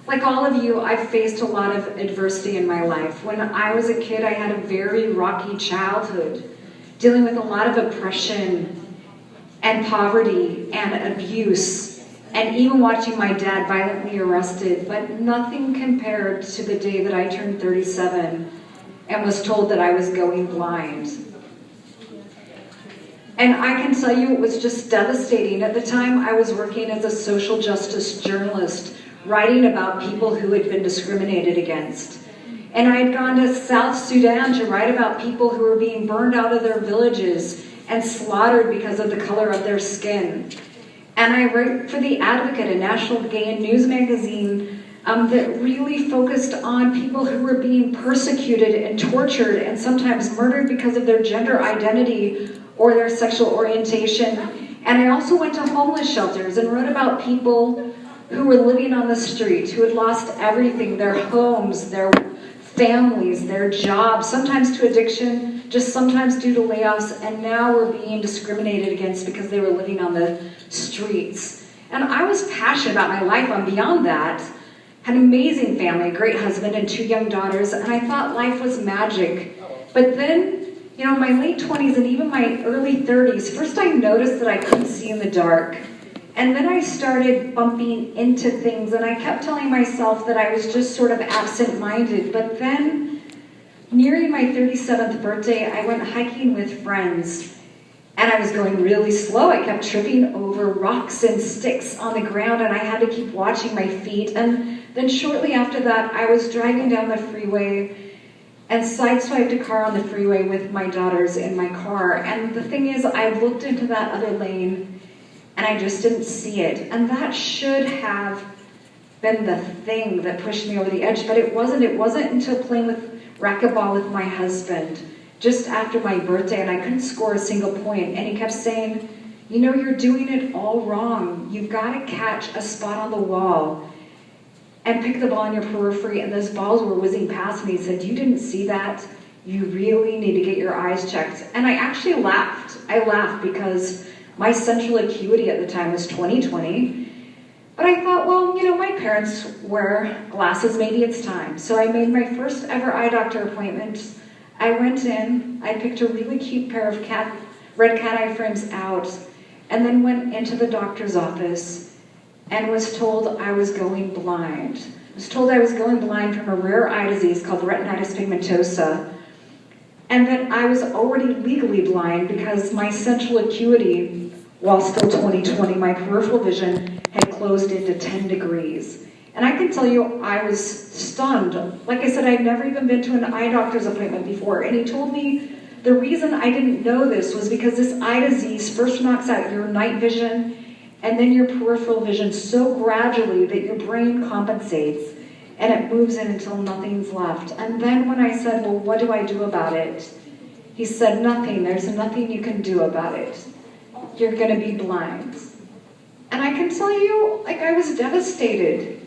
Like all of you, I've faced a lot of adversity in my life. When I was a kid, I had a very rocky childhood, dealing with a lot of oppression and poverty and abuse, and even watching my dad violently arrested, but nothing compared to the day that I turned 37 and was told that I was going blind. And I can tell you it was just devastating. At the time, I was working as a social justice journalist, writing about people who had been discriminated against. And I had gone to South Sudan to write about people who were being burned out of their villages and slaughtered because of the color of their skin. And I wrote for The Advocate, a national gay news magazine that really focused on people who were being persecuted and tortured and sometimes murdered because of their gender identity or their sexual orientation. And I also went to homeless shelters and wrote about people who were living on the street, who had lost everything, their homes, their families, their jobs, sometimes to addiction, just sometimes due to layoffs, and now were being discriminated against because they were living on the streets. And I was passionate about my life. I'm beyond that. Had an amazing family, a great husband, and 2 young daughters, and I thought life was magic. But then, in my late 20s and even my early 30s, first I noticed that I couldn't see in the dark. And then I started bumping into things, and I kept telling myself that I was just sort of absent-minded. But then, nearing my 37th birthday, I went hiking with friends, and I was going really slow. I kept tripping over rocks and sticks on the ground, and I had to keep watching my feet. And then shortly after that, I was driving down the freeway and sideswiped a car on the freeway with my daughters in my car. And the thing is, I looked into that other lane, and I just didn't see it. And that should have been the thing that pushed me over the edge, but it wasn't. It wasn't until playing with racquetball with my husband just after my birthday, and I couldn't score a single point. And he kept saying, you're doing it all wrong. You've got to catch a spot on the wall and pick the ball in your periphery, and those balls were whizzing past me. He said, you didn't see that? You really need to get your eyes checked. And I actually laughed. I laughed because my central acuity at the time was 20/20. But I thought, well, my parents wear glasses, maybe it's time. So I made my first ever eye doctor appointment. I went in, I picked a really cute pair of red cat eye frames out, and then went into the doctor's office and was told I was going blind. I was told I was going blind from a rare eye disease called retinitis pigmentosa, and that I was already legally blind because my central acuity, while still 20/20, my peripheral vision had closed into 10 degrees. And I can tell you, I was stunned. Like I said, I'd never even been to an eye doctor's appointment before, and he told me the reason I didn't know this was because this eye disease first knocks out your night vision and then your peripheral vision so gradually that your brain compensates and it moves in until nothing's left. And then when I said, well, what do I do about it? He said, nothing. There's nothing you can do about it. You're going to be blind. And I can tell you, I was devastated.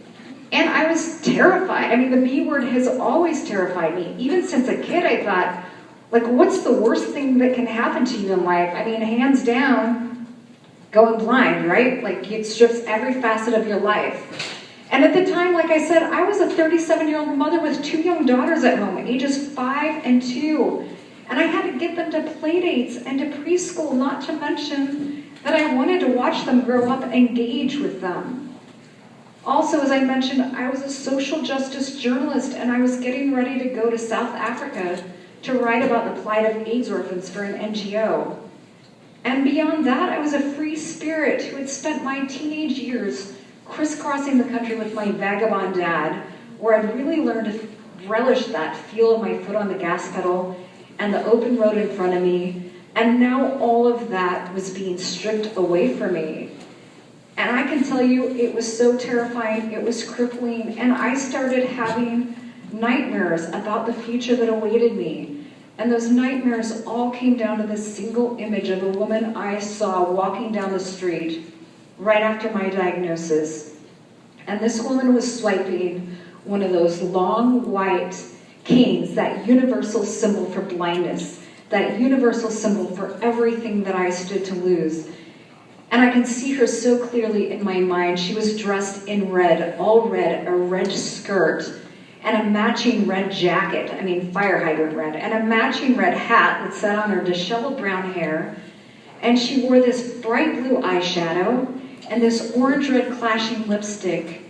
And I was terrified. The B word has always terrified me. Even since a kid, I thought, what's the worst thing that can happen to you in life? Hands down, going blind, right? It strips every facet of your life. And at the time, like I said, I was a 37-year-old mother with 2 young daughters at home, ages 5 and 2. And I had to get them to play dates and to preschool, not to mention that I wanted to watch them grow up and engage with them. Also, as I mentioned, I was a social justice journalist, and I was getting ready to go to South Africa to write about the plight of AIDS orphans for an NGO. And beyond that, I was a free spirit who had spent my teenage years crisscrossing the country with my vagabond dad, where I'd really learned to relish that feel of my foot on the gas pedal and the open road in front of me. And now all of that was being stripped away from me. And I can tell you, it was so terrifying, it was crippling, and I started having nightmares about the future that awaited me. And those nightmares all came down to this single image of a woman I saw walking down the street right after my diagnosis. And this woman was swiping one of those long white canes, that universal symbol for blindness, that universal symbol for everything that I stood to lose. And I can see her so clearly in my mind. She was dressed in red, all red, a red skirt, and a matching red jacket, I mean fire hydrant red, and a matching red hat that sat on her disheveled brown hair. And she wore this bright blue eyeshadow and this orange-red clashing lipstick.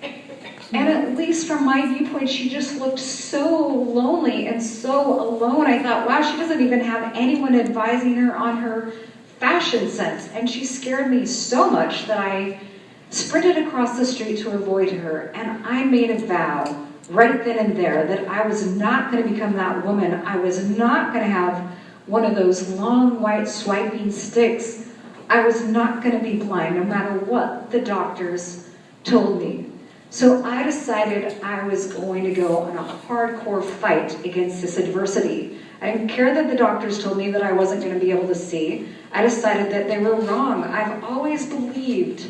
And at least from my viewpoint, she just looked so lonely and so alone. I thought, wow, she doesn't even have anyone advising her on her fashion sense. And she scared me so much that I sprinted across the street to avoid her. And I made a vow right then and there that I was not going to become that woman. I was not going to have one of those long white swiping sticks. I was not going to be blind no matter what the doctors told me. So I decided I was going to go on a hardcore fight against this adversity. I didn't care that the doctors told me that I wasn't going to be able to see. I decided that they were wrong. I've always believed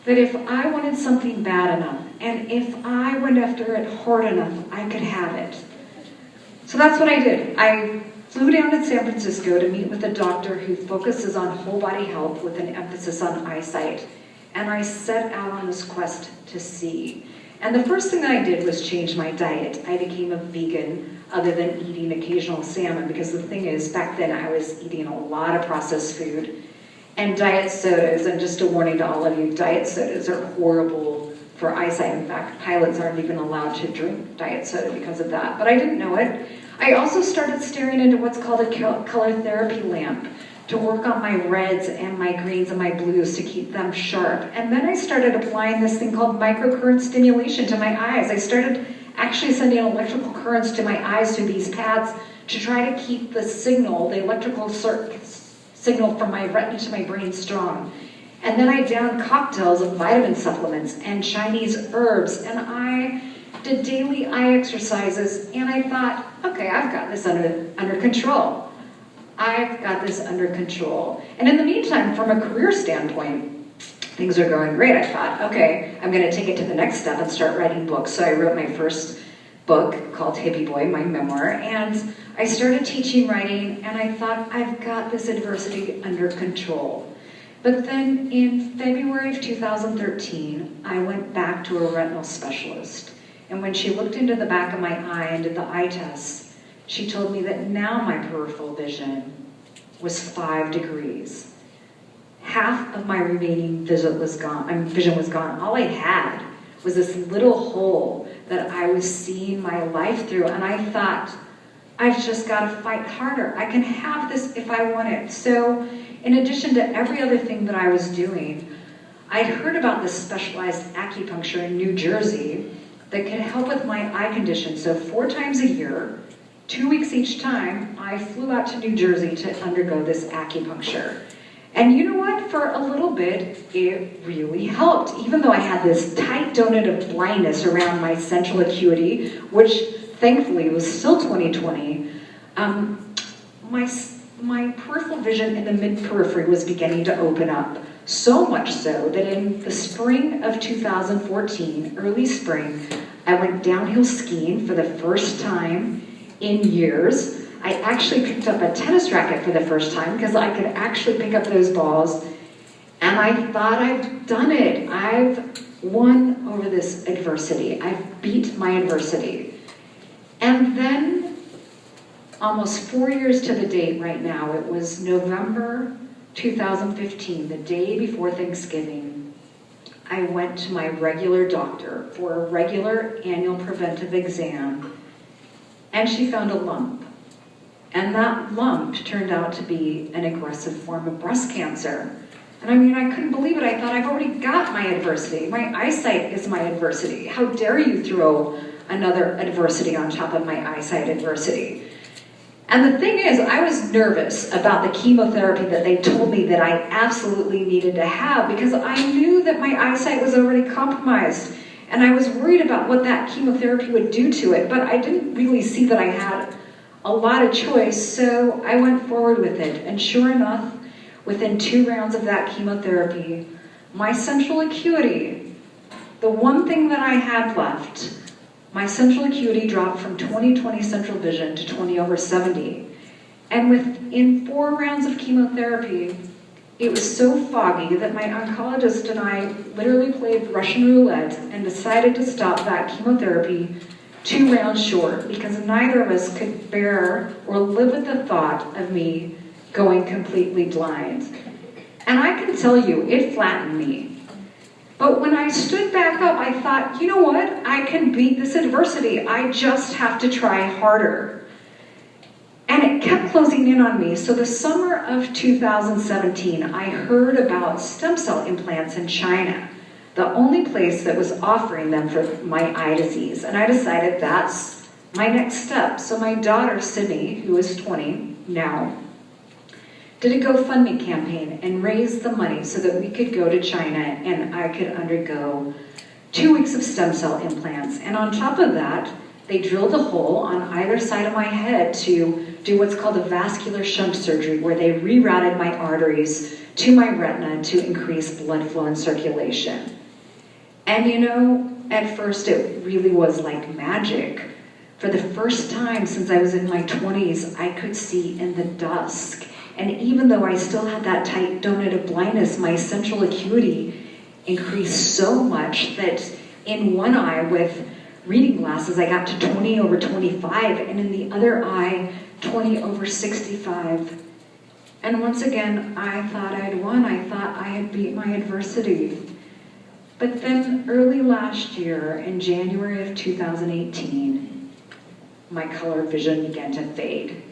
that if I wanted something bad enough, and if I went after it hard enough, I could have it. So that's what I did. I flew down to San Francisco to meet with a doctor who focuses on whole body health with an emphasis on eyesight. And I set out on this quest to see. And the first thing that I did was change my diet. I became a vegan, other than eating occasional salmon, because the thing is, back then I was eating a lot of processed food and diet sodas. And just a warning to all of you, diet sodas are horrible for eyesight. In fact, pilots aren't even allowed to drink diet soda because of that. But I didn't know it. I also started staring into what's called a color therapy lamp to work on my reds and my greens and my blues to keep them sharp. And then I started applying this thing called microcurrent stimulation to my eyes. I started actually sending electrical currents to my eyes through these pads to try to keep the signal, the electrical signal from my retina to my brain strong. And then I downed cocktails of vitamin supplements and Chinese herbs, and I did daily eye exercises, and I thought, okay, I've got this under control. I've got this under control. And in the meantime, from a career standpoint, things are going great. I thought, okay, I'm going to take it to the next step and start writing books. So I wrote my first book called Hippie Boy, my memoir, and I started teaching writing, and I thought, I've got this adversity under control. But then in February of 2013, I went back to a retinal specialist. And when she looked into the back of my eye and did the eye test, she told me that now my peripheral vision was 5 degrees. Half of my remaining vision was gone. All I had was this little hole that I was seeing my life through. And I thought, I've just got to fight harder. I can have this if I want it. So in addition to every other thing that I was doing, I'd heard about this specialized acupuncture in New Jersey that could help with my eye condition. So 4 times a year, 2 weeks each time, I flew out to New Jersey to undergo this acupuncture. And you know what? For a little bit, it really helped. Even though I had this tight donut of blindness around my central acuity, which thankfully was still 20/20, my peripheral vision in the mid-periphery was beginning to open up. So much so that in the spring of 2014, early spring, I went downhill skiing for the first time in years. I actually picked up a tennis racket for the first time because I could actually pick up those balls. And I thought, I've done it. I've won over this adversity. I've beat my adversity. And then, almost 4 years to the date right now, it was November 2015, the day before Thanksgiving, I went to my regular doctor for a regular annual preventive exam, and she found a lump. And that lump turned out to be an aggressive form of breast cancer. And I mean, I couldn't believe it. I thought, I've already got my adversity. My eyesight is my adversity. How dare you throw another adversity on top of my eyesight adversity? And the thing is, I was nervous about the chemotherapy that they told me that I absolutely needed to have because I knew that my eyesight was already compromised. And I was worried about what that chemotherapy would do to it, but I didn't really see that I had a lot of choice, so I went forward with it. And sure enough, within 2 rounds of that chemotherapy, my central acuity, the one thing that I had left, my central acuity dropped from 20/20 central vision to 20/70. And within 4 rounds of chemotherapy, It was so foggy that my oncologist and I literally played Russian roulette and decided to stop that chemotherapy 2 rounds short because neither of us could bear or live with the thought of me going completely blind. And I can tell you, it flattened me. But when I stood back up, I thought, you know what? I can beat this adversity. I just have to try harder. And it kept closing in on me. So the summer of 2017, I heard about stem cell implants in China, the only place that was offering them for my eye disease. And I decided that's my next step. So my daughter, Sydney, who is 20 now, did a GoFundMe campaign and raised the money so that we could go to China and I could undergo 2 weeks of stem cell implants. And on top of that, they drilled a hole on either side of my head to do what's called a vascular shunt surgery, where they rerouted my arteries to my retina to increase blood flow and circulation. And you know, at first it really was like magic. For the first time since I was in my 20s, I could see in the dusk. And even though I still had that tight donut of blindness, my central acuity increased so much that in one eye with reading glasses, I got to 20/25, and in the other eye, 20/65. And once again, I thought I'd won. I thought I had beat my adversity. But then early last year, in January of 2018, my color vision began to fade.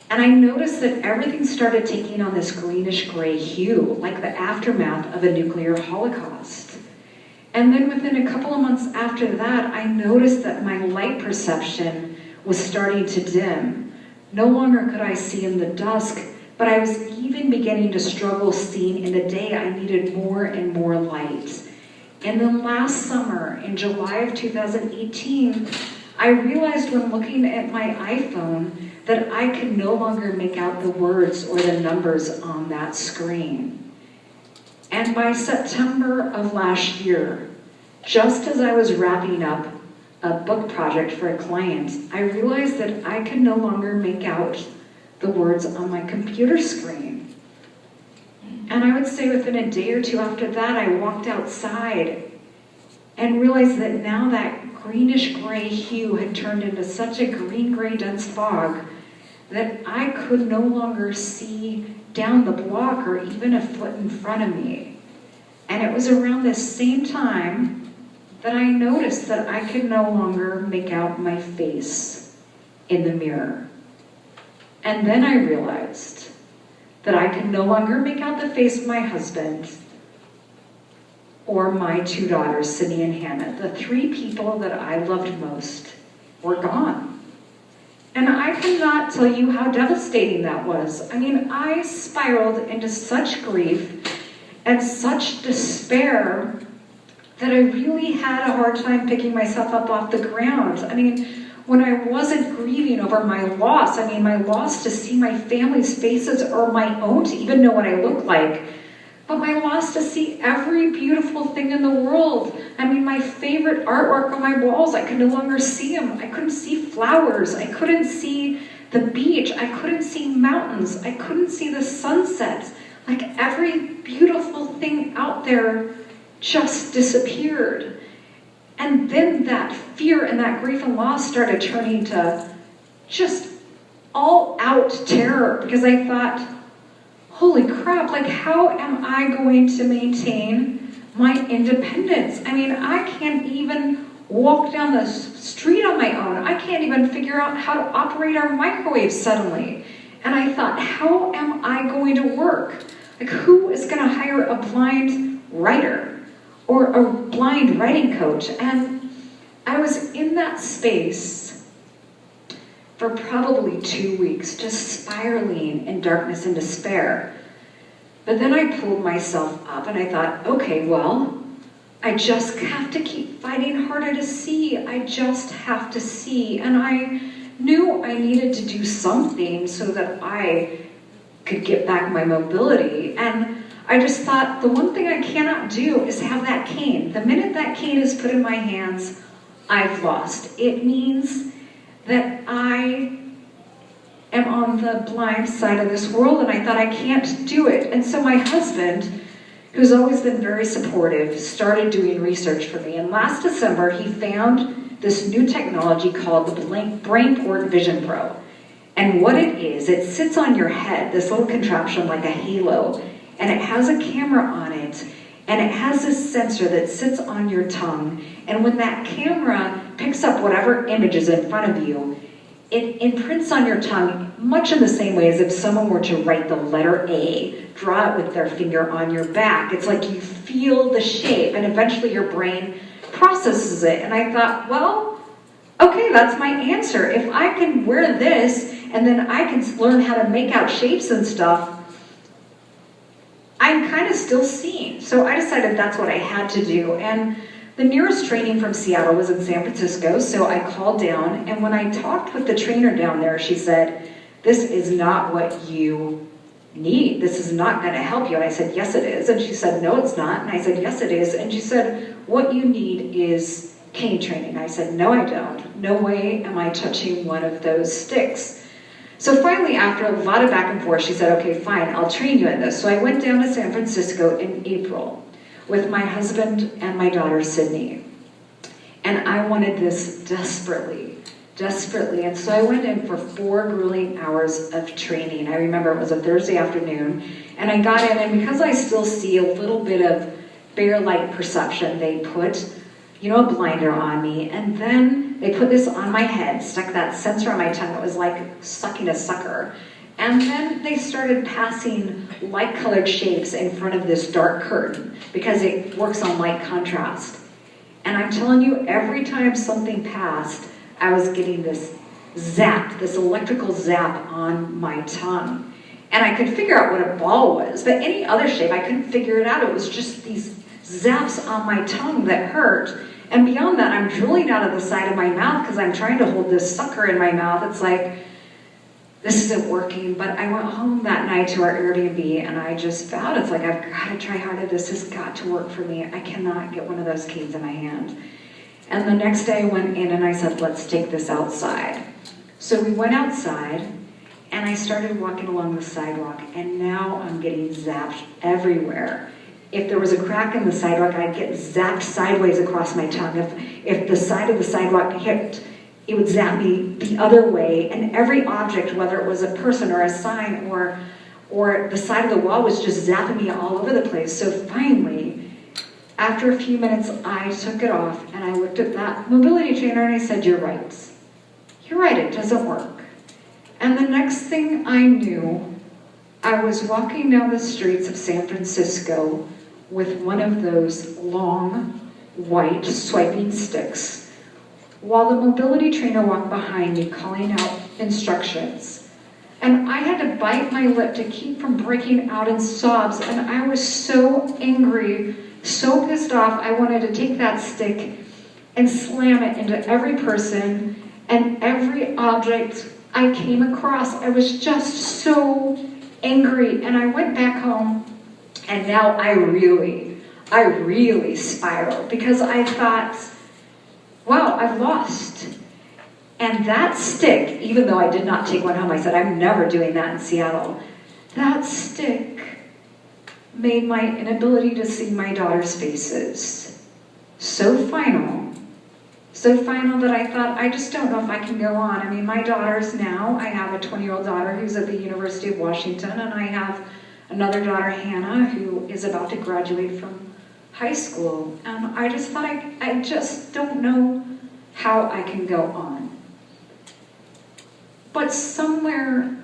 And I noticed that everything started taking on this greenish-gray hue, like the aftermath of a nuclear holocaust. And then within a couple of months after that, I noticed that my light perception was starting to dim. No longer could I see in the dusk, but I was even beginning to struggle seeing in the day. I needed more and more light. And then last summer, in July of 2018, I realized when looking at my iPhone that I could no longer make out the words or the numbers on that screen. And by September of last year, just as I was wrapping up a book project for a client, I realized that I could no longer make out the words on my computer screen. And I would say within a day or two after that, I walked outside and realized that now that greenish-gray hue had turned into such a green-gray dense fog that I could no longer see down the block or even a foot in front of me. And it was around this same time that I noticed that I could no longer make out my face in the mirror. And then I realized that I could no longer make out the face of my husband or my 2 daughters, Sydney and Hannah. The 3 people that I loved most were gone. And I cannot tell you how devastating that was. I mean, I spiraled into such grief and such despair that I really had a hard time picking myself up off the ground. I mean, when I wasn't grieving over my loss, my loss to see my family's faces or my own to even know what I look like, but my loss to see every beautiful thing in the world. My favorite artwork on my walls, I could no longer see them. I couldn't see flowers. I couldn't see the beach. I couldn't see mountains. I couldn't see the sunset. Like every beautiful thing out there just disappeared. And then that fear and that grief and loss started turning to just all-out terror, because I thought, holy crap, like how am I going to maintain my independence? I can't even walk down the street on my own. I can't even figure out how to operate our microwave suddenly. And I thought, how am I going to work? Like, who is going to hire a blind writer or a blind writing coach? And I was in that space for probably 2 weeks, just spiraling in darkness and despair. But then I pulled myself up and I thought, okay, well, I just have to keep fighting harder to see. I just have to see. And I knew I needed to do something so that I could get back my mobility. And I just thought, the one thing I cannot do is have that cane. The minute that cane is put in my hands, I've lost. It means that I am on the blind side of this world, and I thought, I can't do it. And so my husband, who's always been very supportive, started doing research for me. And last December, he found this new technology called the Brainport Vision Pro. And what it is, it sits on your head, this little contraption like a halo, and it has a camera on it, and it has this sensor that sits on your tongue. And when that camera picks up whatever image is in front of you, it imprints on your tongue much in the same way as if someone were to write the letter A, draw it with their finger on your back. It's like you feel the shape, and eventually your brain processes it. And I thought, well, okay, that's my answer. If I can wear this, and then I can learn how to make out shapes and stuff, I'm kind of still seeing. So I decided that's what I had to do. And the nearest training from Seattle was in San Francisco, so I called down, and when I talked with the trainer down there, she said, this is not what you need. This is not going to help you. And I said, yes, it is. And she said, no, it's not. And I said, yes, it is. And she said, what you need is cane training. I said, no, I don't. No way am I touching one of those sticks. So finally, after a lot of back and forth, she said, okay, fine, I'll train you in this. So I went down to San Francisco in April with my husband and my daughter, Sydney. And I wanted this desperately. And so I went in for 4 grueling hours of training. I remember it was a Thursday afternoon. And I got in, and because I still see a little bit of bare light perception, they put, a blinder on me. And then they put this on my head, stuck that sensor on my tongue. It was like sucking a sucker. And then they started passing light-colored shapes in front of this dark curtain because it works on light contrast. And I'm telling you, every time something passed, I was getting this zap, this electrical zap on my tongue. And I could figure out what a ball was, but any other shape, I couldn't figure it out. It was just these zaps on my tongue that hurt. And beyond that, I'm drooling out of the side of my mouth because I'm trying to hold this sucker in my mouth. It's like, this isn't working. But I went home that night to our Airbnb, and I just vowed, it's like, I've got to try harder. This has got to work for me. I cannot get one of those canes in my hand. And the next day I went in and I said, let's take this outside. So we went outside, and I started walking along the sidewalk, and now I'm getting zapped everywhere. If there was a crack in the sidewalk, I'd get zapped sideways across my tongue. If the side of the sidewalk hit, it would zap me the other way. And every object, whether it was a person or a sign or the side of the wall, was just zapping me all over the place. So finally, after a few minutes, I took it off, and I looked at that mobility trainer, and I said, you're right. You're right, it doesn't work. And the next thing I knew, I was walking down the streets of San Francisco with one of those long, white, swiping sticks, while the mobility trainer walked behind me, calling out instructions. And I had to bite my lip to keep from breaking out in sobs, and I was so angry, so pissed off. I wanted to take that stick and slam it into every person and every object I came across. I was just so angry, and I went back home, and now I really spiraled because I thought, wow, I've lost. And that stick, even though I did not take one home, I said, I'm never doing that in Seattle. That stick made my inability to see my daughter's faces so final that I thought, I just don't know if I can go on. I mean, my daughters now, I have a 20-year-old daughter who's at the University of Washington, and I have another daughter, Hannah, who is about to graduate from high school. And I just thought, I just don't know how I can go on. But somewhere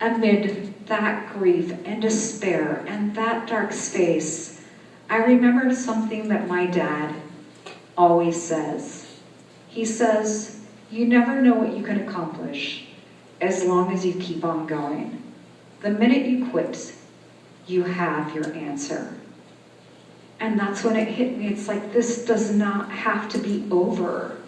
amid that grief and despair and that dark space, I remembered something that my dad always says. He says, you never know what you can accomplish as long as you keep on going. The minute you quit, you have your answer. And that's when it hit me. It's like, this does not have to be over.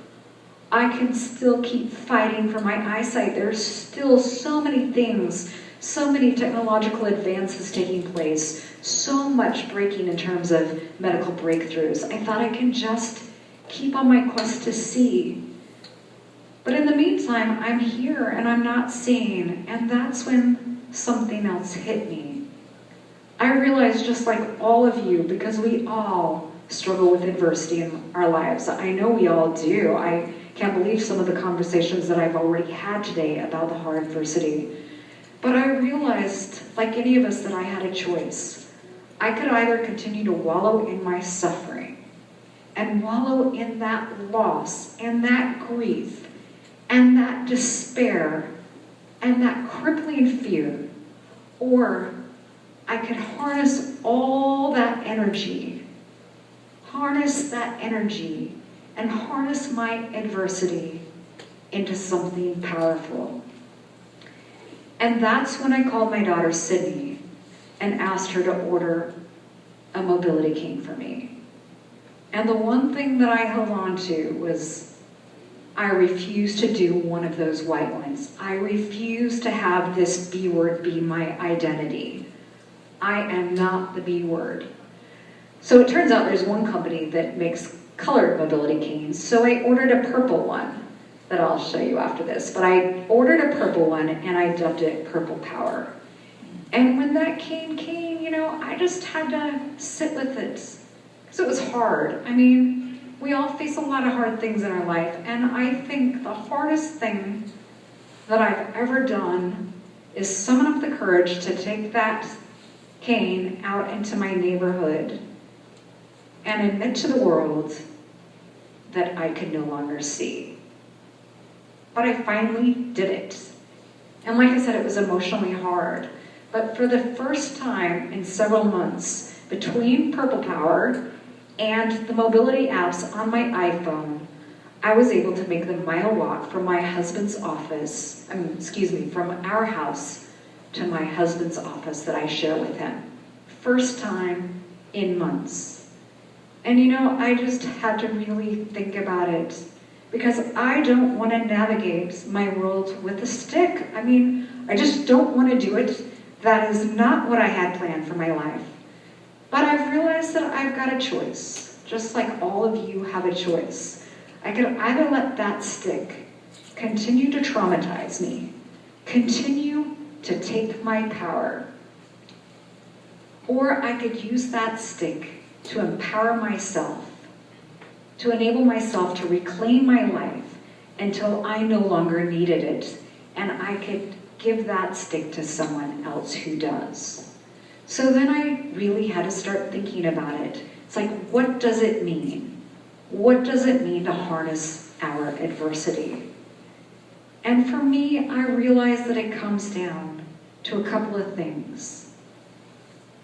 I can still keep fighting for my eyesight. There's still so many things, so many technological advances taking place, so much breaking in terms of medical breakthroughs. I thought I can just keep on my quest to see. But in the meantime, I'm here and I'm not seeing, and that's when something else hit me. I realized, just like all of you, because we all struggle with adversity in our lives. I know we all do. I can't believe some of the conversations that I've already had today about the hard adversity. But I realized, like any of us, that I had a choice. I could either continue to wallow in my suffering and wallow in that loss and that grief and that despair and that crippling fear, or I could harness all that energy, and harness my adversity into something powerful. And that's when I called my daughter Sydney and asked her to order a mobility cane for me. And the one thing that I held on to was, I refuse to do one of those white ones. I refuse to have this B word be my identity. I am not the B word. So it turns out there's one company that makes colored mobility canes. So I ordered a purple one that I'll show you after this. But I ordered a purple one and I dubbed it Purple Power. And when that cane came, I just had to sit with it. Because it was hard. I mean, we all face a lot of hard things in our life, and I think the hardest thing that I've ever done is summon up the courage to take that cane out into my neighborhood and admit to the world that I could no longer see. But I finally did it. And like I said, it was emotionally hard. But for the first time in several months, between Purple Power and the mobility apps on my iPhone, I was able to make the mile walk from my husband's office, from our house to my husband's office that I share with him. First time in months. And I just had to really think about it, because I don't want to navigate my world with a stick. I just don't want to do it. That is not what I had planned for my life. But I've realized that I've got a choice, just like all of you have a choice. I could either let that stick continue to traumatize me, continue to take my power, or I could use that stick to empower myself, to enable myself to reclaim my life until I no longer needed it, and I could give that stick to someone else who does. So then I really had to start thinking about it. It's like, what does it mean? What does it mean to harness our adversity? And for me, I realized that it comes down to a couple of things.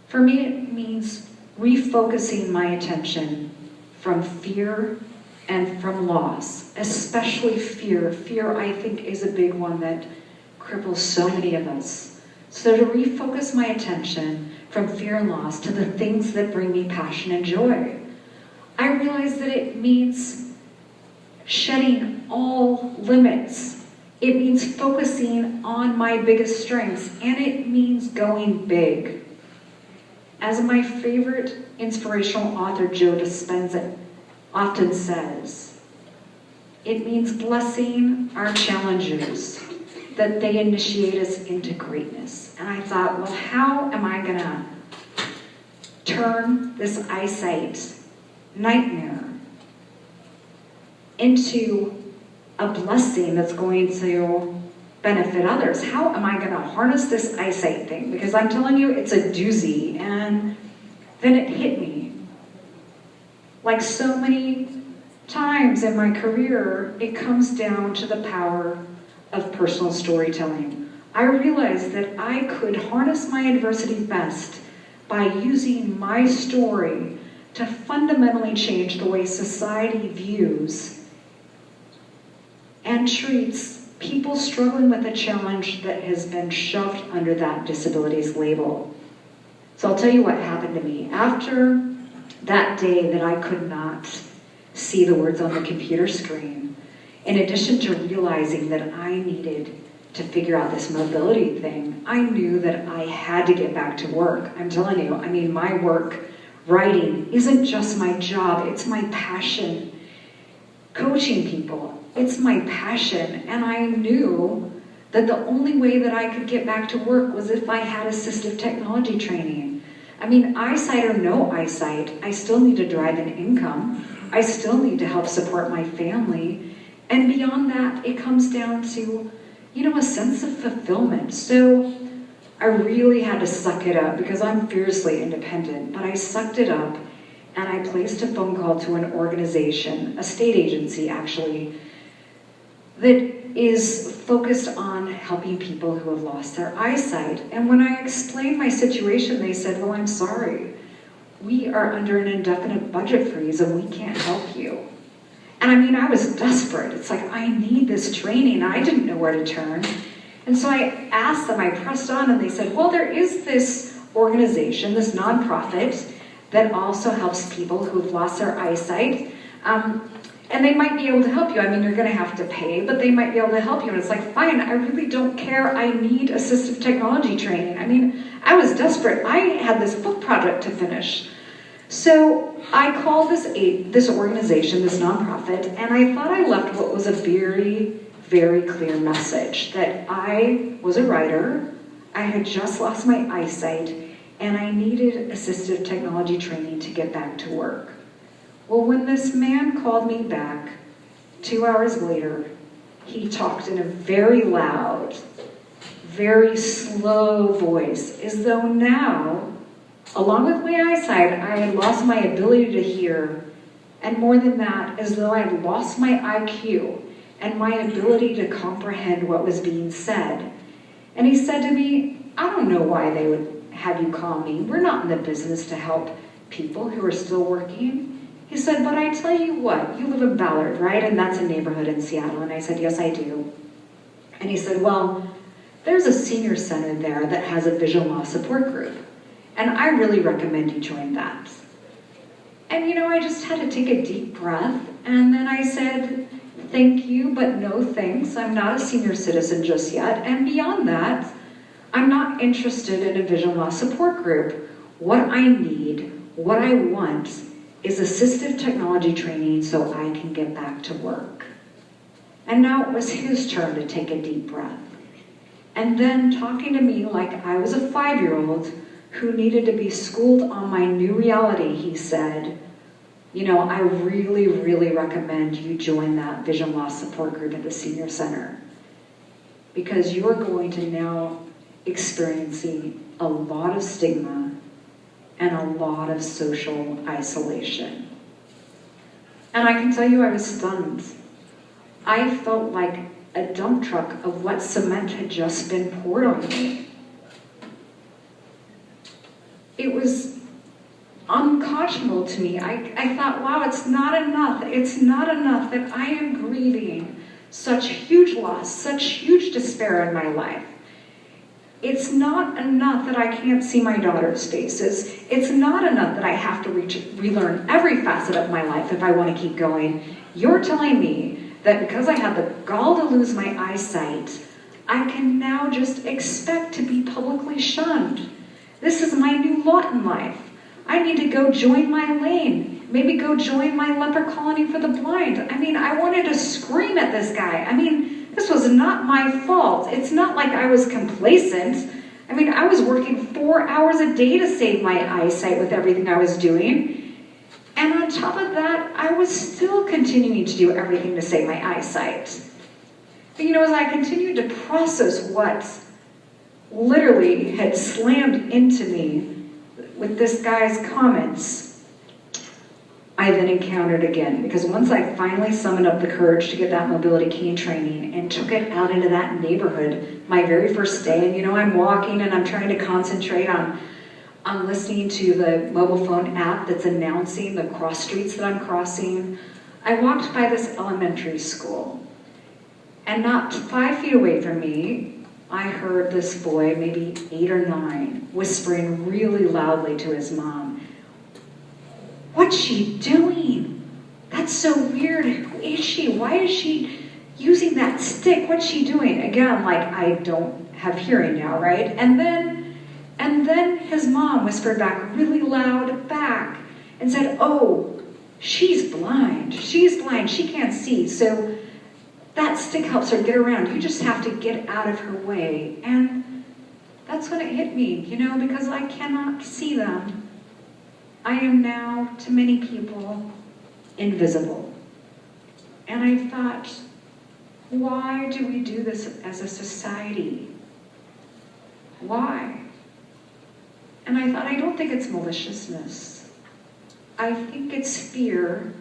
For me, it means refocusing my attention from fear and from loss, especially fear. Fear, I think, is a big one that cripples so many of us. So to refocus my attention from fear and loss to the things that bring me passion and joy. I realize that it means shedding all limits. It means focusing on my biggest strengths, and it means going big. As my favorite inspirational author, Joe Dispenza, often says, it means blessing our challenges, that they initiate us into greatness. And I thought, well, how am I going to turn this eyesight nightmare into a blessing that's going to benefit others? How am I going to harness this eyesight thing? Because I'm telling you, it's a doozy. And then it hit me. Like so many times in my career, it comes down to the power of personal storytelling. I realized that I could harness my adversity best by using my story to fundamentally change the way society views and treats people struggling with a challenge that has been shoved under that disabilities label. So I'll tell you what happened to me. After that day that I could not see the words on the computer screen, in addition to realizing that I needed to figure out this mobility thing, I knew that I had to get back to work. I'm telling you, my work, writing, isn't just my job, it's my passion. coaching people. It's my passion, and I knew that the only way that I could get back to work was if I had assistive technology training. I mean, eyesight or no eyesight, I still need to drive an income. I still need to help support my family. And beyond that, it comes down to, a sense of fulfillment. So I really had to suck it up because I'm fiercely independent, but I sucked it up and I placed a phone call to an organization, a state agency actually, that is focused on helping people who have lost their eyesight. And when I explained my situation, they said, well, I'm sorry. We are under an indefinite budget freeze and we can't help you. And I mean, I was desperate. It's like, I need this training. I didn't know where to turn. And so I asked them, I pressed on, and they said, well, there is this organization, this nonprofit, that also helps people who've lost their eyesight. And they might be able to help you. I mean, you're going to have to pay, but they might be able to help you. And it's like, fine, I really don't care. I need assistive technology training. I mean, I was desperate. I had this book project to finish. So I called this organization, this nonprofit, and I thought I left what was a very, very clear message, that I was a writer, I had just lost my eyesight, and I needed assistive technology training to get back to work. Well, when this man called me back 2 hours later, he talked in a very loud, very slow voice, as though now, along with my eyesight, I had lost my ability to hear, and more than that, as though I had lost my IQ and my ability to comprehend what was being said. And he said to me, I don't know why they would have you call me. We're not in the business to help people who are still working. He said, but I tell you what, you live in Ballard, right? And that's a neighborhood in Seattle. And I said, yes, I do. And he said, well, there's a senior center there that has a vision loss support group. And I really recommend you join that. And I just had to take a deep breath. And then I said, thank you, but no thanks. I'm not a senior citizen just yet. And beyond that, I'm not interested in a vision loss support group. What I need, what I want, is assistive technology training so I can get back to work. And now it was his turn to take a deep breath. And then talking to me like I was a 5-year-old who needed to be schooled on my new reality, he said, I really, really recommend you join that vision loss support group at the senior center, because you're going to now experiencing a lot of stigma and a lot of social isolation. And I can tell you I was stunned. I felt like a dump truck of what cement had just been poured on me. It was unconscionable to me. I thought, wow, it's not enough. It's not enough that I am grieving such huge loss, such huge despair in my life. It's not enough that I can't see my daughter's faces. It's not enough that I have to relearn every facet of my life if I want to keep going. You're telling me that because I had the gall to lose my eyesight, I can now just expect to be publicly shunned. This is my new lot in life. I need to go join my lane. Maybe go join my leper colony for the blind. I mean, I wanted to scream at this guy. I mean, this was not my fault. It's not like I was complacent. I mean, I was working 4 hours a day to save my eyesight with everything I was doing. And on top of that, I was still continuing to do everything to save my eyesight. But as I continued to process what literally had slammed into me with this guy's comments, I then encountered again, because once I finally summoned up the courage to get that mobility cane training and took it out into that neighborhood, my very first day, and I'm walking and I'm trying to concentrate on listening to the mobile phone app that's announcing the cross streets that I'm crossing, I walked by this elementary school, and not 5 feet away from me, I heard this boy, maybe 8 or 9, whispering really loudly to his mom, "What's she doing? That's so weird. Who is she? Why is she using that stick? What's she doing?" Again, like I don't have hearing now, right? And then his mom whispered back really loud back and said, "Oh, she's blind, she can't see. So that stick helps her get around. You just have to get out of her way. And that's when it hit me, because I cannot see them. I am now, to many people, invisible. And I thought, why do we do this as a society? Why? And I thought, I don't think it's maliciousness. I think it's fear,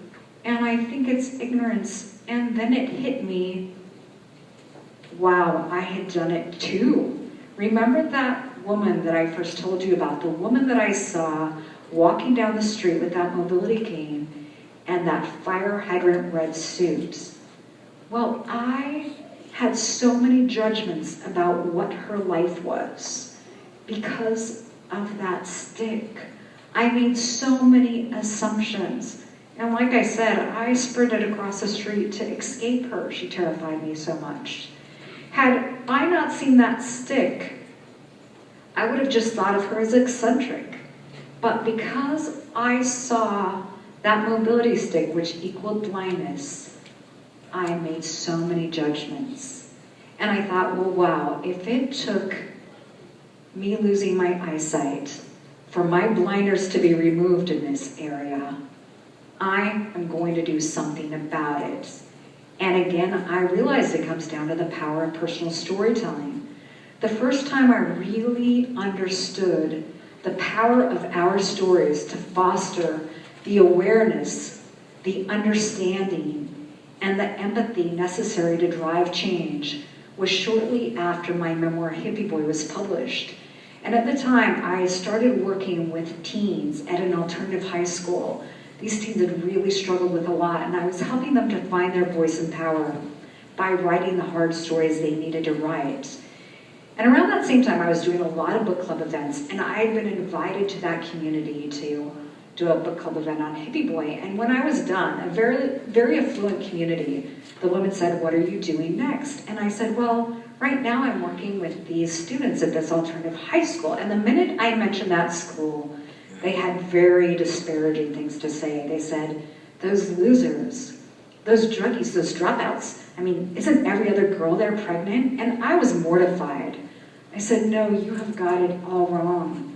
and I think it's ignorance. And then it hit me, wow, I had done it too. Remember that woman that I first told you about, the woman that I saw walking down the street with that mobility cane and that fire hydrant red suit? Well, I had so many judgments about what her life was because of that stick. I made so many assumptions. And like I said, I sprinted across the street to escape her. She terrified me so much. Had I not seen that stick, I would have just thought of her as eccentric. But because I saw that mobility stick, which equaled blindness, I made so many judgments. And I thought, well, wow, if it took me losing my eyesight for my blinders to be removed in this area, I am going to do something about it. And again, I realized it comes down to the power of personal storytelling. The first time I really understood the power of our stories to foster the awareness, the understanding, and the empathy necessary to drive change was shortly after my memoir, Hippie Boy, was published. And at the time, I started working with teens at an alternative high school. These teens had really struggled with a lot, and I was helping them to find their voice and power by writing the hard stories they needed to write. And around that same time, I was doing a lot of book club events, and I had been invited to that community to do a book club event on Hippie Boy. And when I was done, a very, very affluent community, the woman said, "What are you doing next?" And I said, well, right now I'm working with these students at this alternative high school. And the minute I mentioned that school, they had very disparaging things to say. They said, those losers, those druggies, those dropouts, I mean, isn't every other girl there pregnant? And I was mortified. I said, no, you have got it all wrong.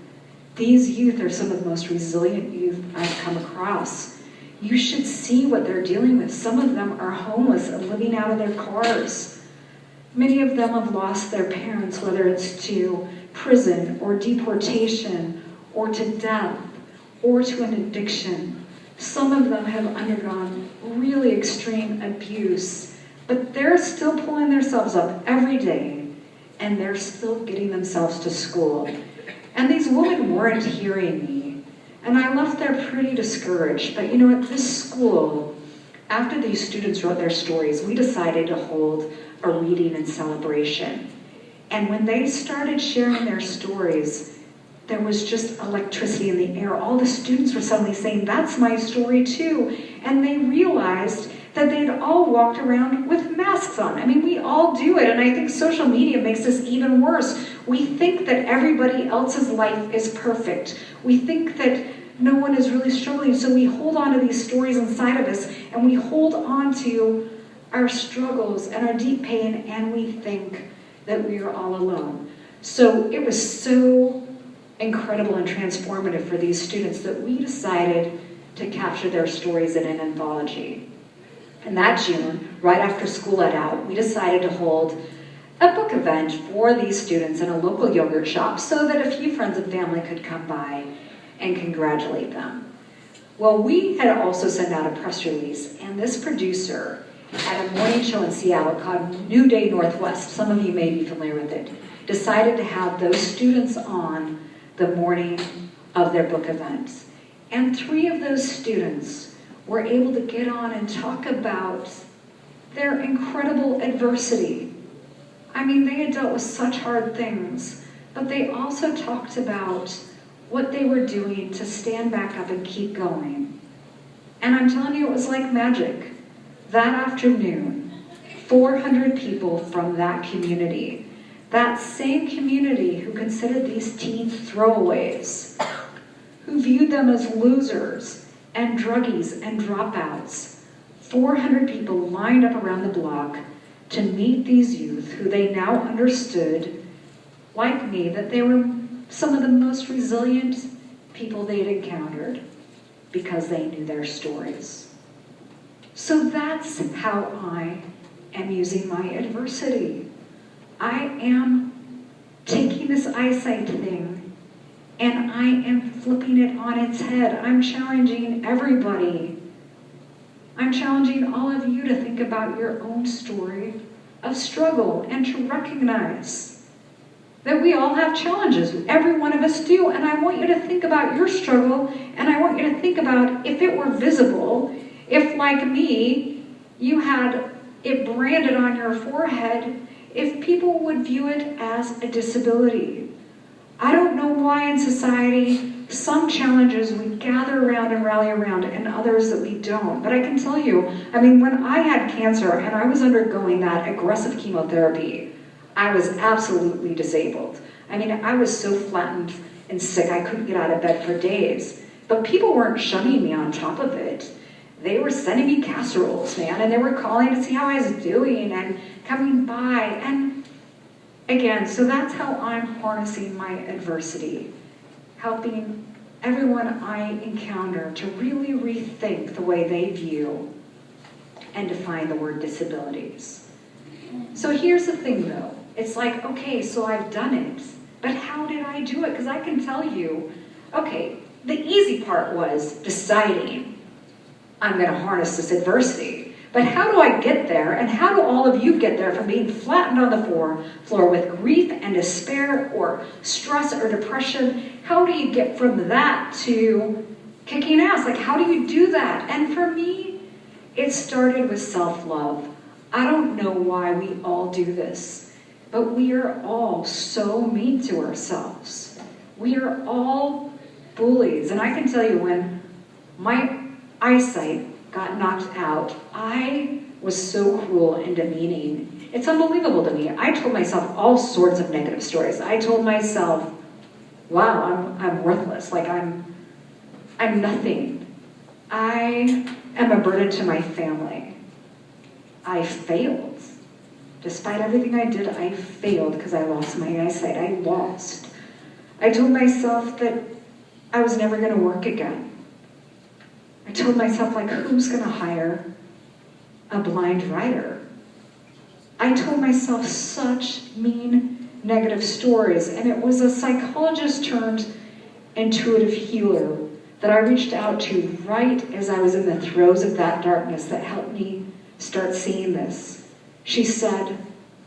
These youth are some of the most resilient youth I've come across. You should see what they're dealing with. Some of them are homeless and living out of their cars. Many of them have lost their parents, whether it's to prison or deportation or to death or to an addiction. Some of them have undergone really extreme abuse, but they're still pulling themselves up every day and they're still getting themselves to school. And these women weren't hearing me. And I left there pretty discouraged. But at this school, after these students wrote their stories, we decided to hold a reading and celebration. And when they started sharing their stories, there was just electricity in the air. All the students were suddenly saying, that's my story too. And they realized that they'd all walked around with masks on. I mean, we all do it, and I think social media makes this even worse. We think that everybody else's life is perfect. We think that no one is really struggling, so we hold on to these stories inside of us, and we hold on to our struggles and our deep pain, and we think that we are all alone. So it was so incredible and transformative for these students that we decided to capture their stories in an anthology. And that June, right after school let out, we decided to hold a book event for these students in a local yogurt shop so that a few friends and family could come by and congratulate them. Well, we had also sent out a press release, and this producer at a morning show in Seattle called New Day Northwest, some of you may be familiar with it, decided to have those students on the morning of their book events. And 3 of those students were able to get on and talk about their incredible adversity. I mean, they had dealt with such hard things, but they also talked about what they were doing to stand back up and keep going. And I'm telling you, it was like magic. That afternoon, 400 people from that community, that same community who considered these teens throwaways, who viewed them as losers, and druggies and dropouts. 400 people lined up around the block to meet these youth who they now understood, like me, that they were some of the most resilient people they'd encountered because they knew their stories. So that's how I am using my adversity. I am taking this eyesight thing and I am flipping it on its head. I'm challenging everybody. I'm challenging all of you to think about your own story of struggle and to recognize that we all have challenges. Every one of us do. And I want you to think about your struggle, and I want you to think about if it were visible, if, like me, you had it branded on your forehead, if people would view it as a disability. I don't know why in society some challenges we gather around and rally around and others that we don't. But I can tell you, I mean, when I had cancer and I was undergoing that aggressive chemotherapy, I was absolutely disabled. I mean, I was so flattened and sick I couldn't get out of bed for days. But people weren't shunning me on top of it. They were sending me casseroles, man, and they were calling to see how I was doing and coming by. And again, so that's how I'm harnessing my adversity, helping everyone I encounter to really rethink the way they view and define the word disabilities. So here's the thing, though. It's like, okay, so I've done it, but how did I do it? Because I can tell you, okay, the easy part was deciding I'm going to harness this adversity. But how do I get there, and how do all of you get there from being flattened on the floor with grief and despair or stress or depression? How do you get from that to kicking ass? Like, how do you do that? And for me, it started with self-love. I don't know why we all do this, but we are all so mean to ourselves. We are all bullies. And I can tell you, when my eyesight got knocked out, I was so cruel and demeaning. It's unbelievable to me. I told myself all sorts of negative stories. I told myself, wow, I'm worthless. Like I'm nothing. I am a burden to my family. I failed. Despite everything I did, I failed because I lost my eyesight. I lost. I told myself that I was never going to work again. I told myself, like, who's going to hire a blind writer? I told myself such mean, negative stories, and it was a psychologist turned intuitive healer that I reached out to right as I was in the throes of that darkness that helped me start seeing this. She said,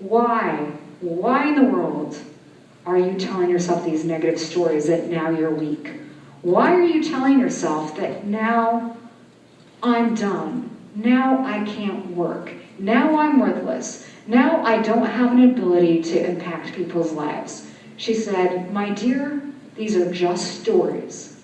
why in the world are you telling yourself these negative stories that now you're weak? Why are you telling yourself that now I'm done? Now I can't work. Now I'm worthless. Now I don't have an ability to impact people's lives. She said, my dear, these are just stories.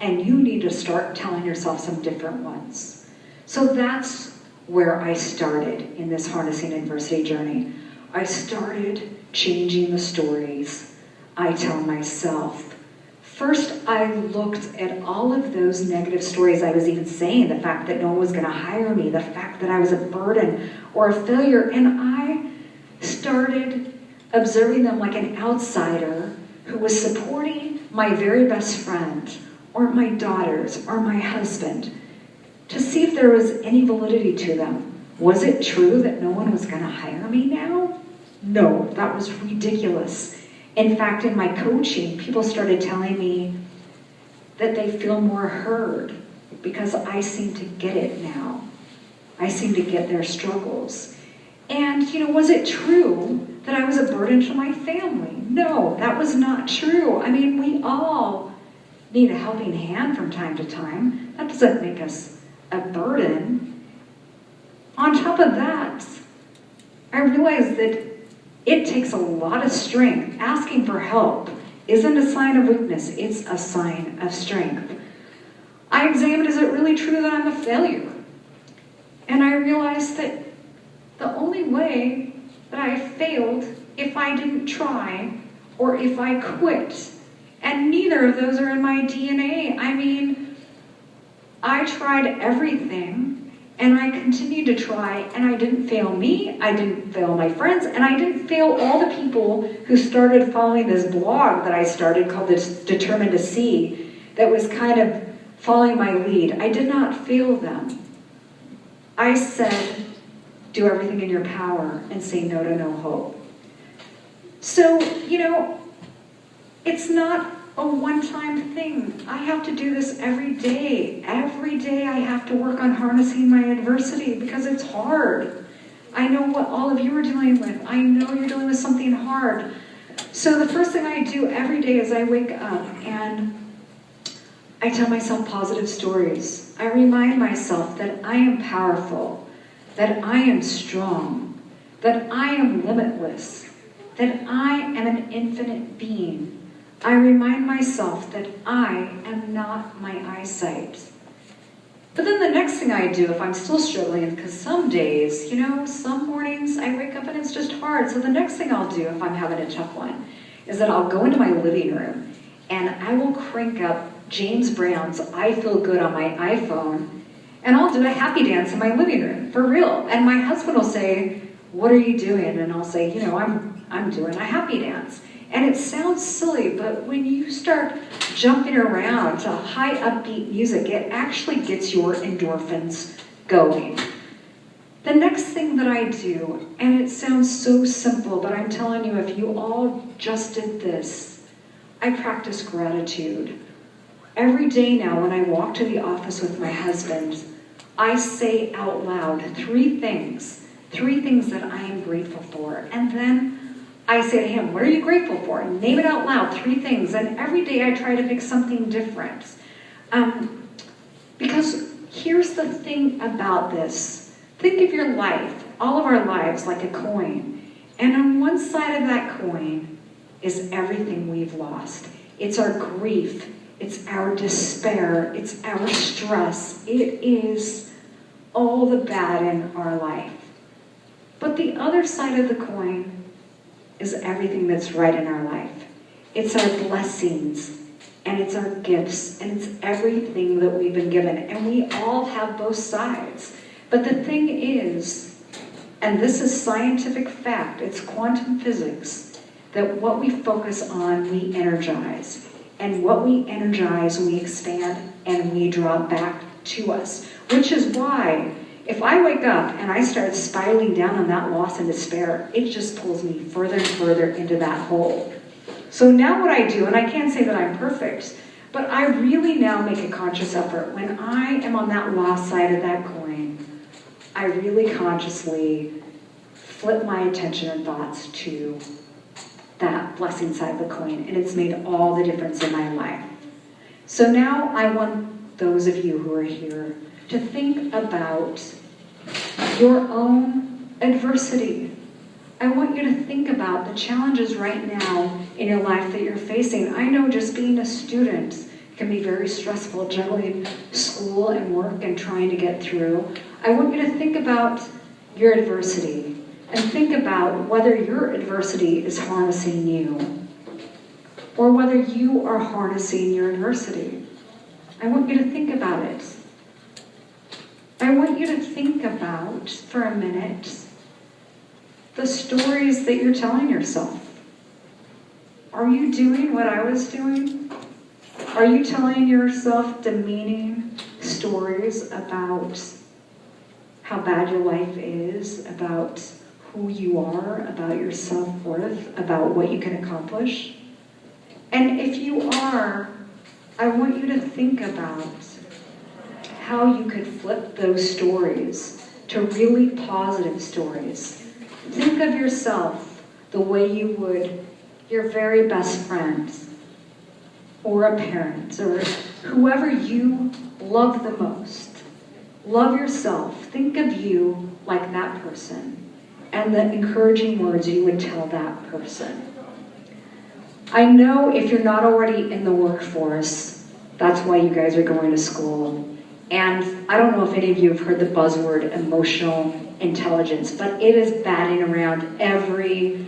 And you need to start telling yourself some different ones. So that's where I started in this harnessing adversity journey. I started changing the stories I tell myself. First, I looked at all of those negative stories I was even saying, the fact that no one was going to hire me, the fact that I was a burden or a failure, and I started observing them like an outsider who was supporting my very best friend or my daughters or my husband to see if there was any validity to them. Was it true that no one was going to hire me now? No, that was ridiculous. In fact, in my coaching, people started telling me that they feel more heard because I seem to get it now. I seem to get their struggles. And, was it true that I was a burden to my family? No, that was not true. I mean, we all need a helping hand from time to time. That doesn't make us a burden. On top of that, I realized that it takes a lot of strength. Asking for help isn't a sign of weakness, it's a sign of strength. I examined, is it really true that I'm a failure? And I realized that the only way that I failed if I didn't try or if I quit. And neither of those are in my DNA. I mean, I tried everything, and I continued to try, and I didn't fail me, I didn't fail my friends, and I didn't fail all the people who started following this blog that I started called Determined to See, that was kind of following my lead. I did not fail them. I said, do everything in your power and say no to no hope. So, it's not a one-time thing. I have to do this every day. Every day I have to work on harnessing my adversity because it's hard. I know what all of you are dealing with. I know you're dealing with something hard. So the first thing I do every day is I wake up and I tell myself positive stories. I remind myself that I am powerful, that I am strong, that I am limitless, that I am an infinite being. I remind myself that I am not my eyesight. But then the next thing I do, if I'm still struggling, because some days, some mornings I wake up and it's just hard. So the next thing I'll do if I'm having a tough one is that I'll go into my living room and I will crank up James Brown's I Feel Good on my iPhone, and I'll do a happy dance in my living room, for real. And my husband will say, what are you doing? And I'll say, I'm doing a happy dance. And it sounds silly, but when you start jumping around to high upbeat music, it actually gets your endorphins going. The next thing that I do, and it sounds so simple, but I'm telling you, if you all just did this, I practice gratitude. Every day now when I walk to the office with my husband, I say out loud three things that I am grateful for. And then I say to him, what are you grateful for? And name it out loud, 3 things. And every day I try to pick something different. Because here's the thing about this. Think of your life, all of our lives, like a coin. And on one side of that coin is everything we've lost. It's our grief. It's our despair. It's our stress. It is all the bad in our life. But the other side of the coin is everything that's right in our life. It's our blessings, and it's our gifts, and it's everything that we've been given. And we all have both sides. But the thing is, and this is scientific fact, it's quantum physics, that what we focus on, we energize. And what we energize, we expand, and we draw back to us. Which is why, if I wake up and I start spiraling down on that loss and despair, it just pulls me further and further into that hole. So now what I do, and I can't say that I'm perfect, but I really now make a conscious effort. When I am on that lost side of that coin, I really consciously flip my attention and thoughts to that blessing side of the coin, and it's made all the difference in my life. So now I want those of you who are here to think about your own adversity. I want you to think about the challenges right now in your life that you're facing. I know just being a student can be very stressful, juggling school and work and trying to get through. I want you to think about your adversity and think about whether your adversity is harnessing you or whether you are harnessing your adversity. I want you to think about it. I want you to think about, for a minute, the stories that you're telling yourself. Are you doing what I was doing? Are you telling yourself demeaning stories about how bad your life is, about who you are, about your self-worth, about what you can accomplish? And if you are, I want you to think about how you could flip those stories to really positive stories. Think of yourself the way you would your very best friend or a parent or whoever you love the most. Love yourself. Think of you like that person and the encouraging words you would tell that person. I know if you're not already in the workforce, that's why you guys are going to school. And I don't know if any of you have heard the buzzword emotional intelligence, but it is batting around every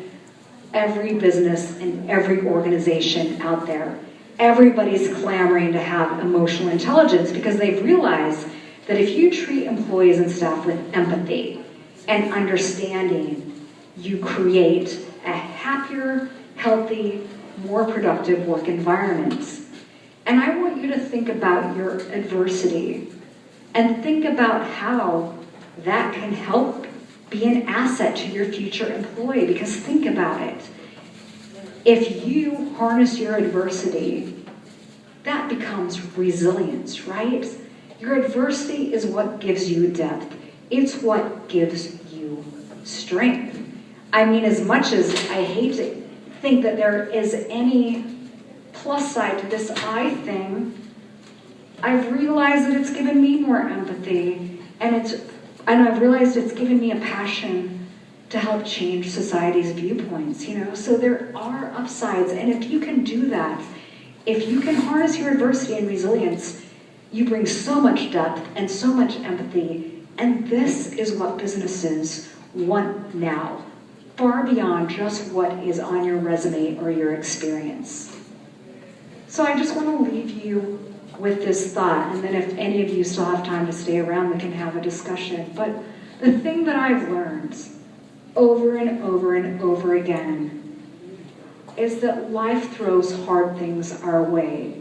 business and every organization out there. everybody's clamoring to have emotional intelligence because they've realized that if you treat employees and staff with empathy and understanding, you create a happier, healthy, more productive work environment. And I want you to think about your adversity and think about how that can help be an asset to your future employee. Because think about it. If you harness your adversity, that becomes resilience, right? Your adversity is what gives you depth. It's what gives you strength. I mean, as much as I hate to think that there is any plus side to this I thing, I've realized that it's given me more empathy, and I've realized it's given me a passion to help change society's viewpoints, So there are upsides, and if you can do that, if you can harness your adversity and resilience, you bring so much depth and so much empathy, and this is what businesses want now, far beyond just what is on your resume or your experience. So I just want to leave you with this thought, and then if any of you still have time to stay around, we can have a discussion. But the thing that I've learned over and over and over again is that life throws hard things our way.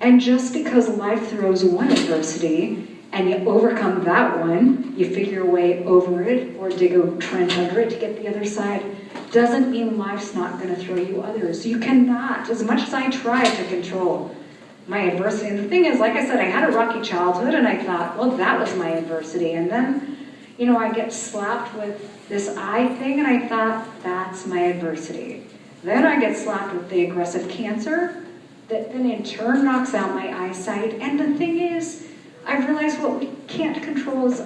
And just because life throws one adversity and you overcome that one, you figure your way over it or dig a trench under it to get the other side, doesn't mean life's not going to throw you others. You cannot, as much as I try to control my adversity. And the thing is, like I said, I had a rocky childhood, and I thought, well, that was my adversity. And then, I get slapped with this eye thing, and I thought, that's my adversity. Then I get slapped with the aggressive cancer, that then in turn knocks out my eyesight. And the thing is, I've realized what we can't control is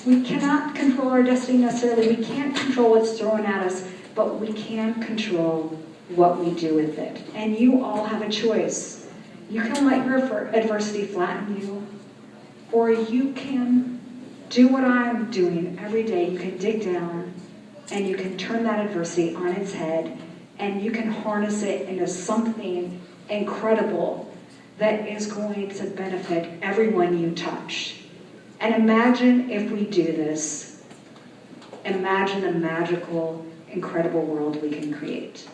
we cannot control our destiny necessarily. We can't control what's thrown at us, but we can control what we do with it. And you all have a choice. You can let your adversity flatten you, or you can do what I'm doing every day. You can dig down, and you can turn that adversity on its head, and you can harness it into something incredible that is going to benefit everyone you touch. And imagine if we do this. Imagine the magical, incredible world we can create.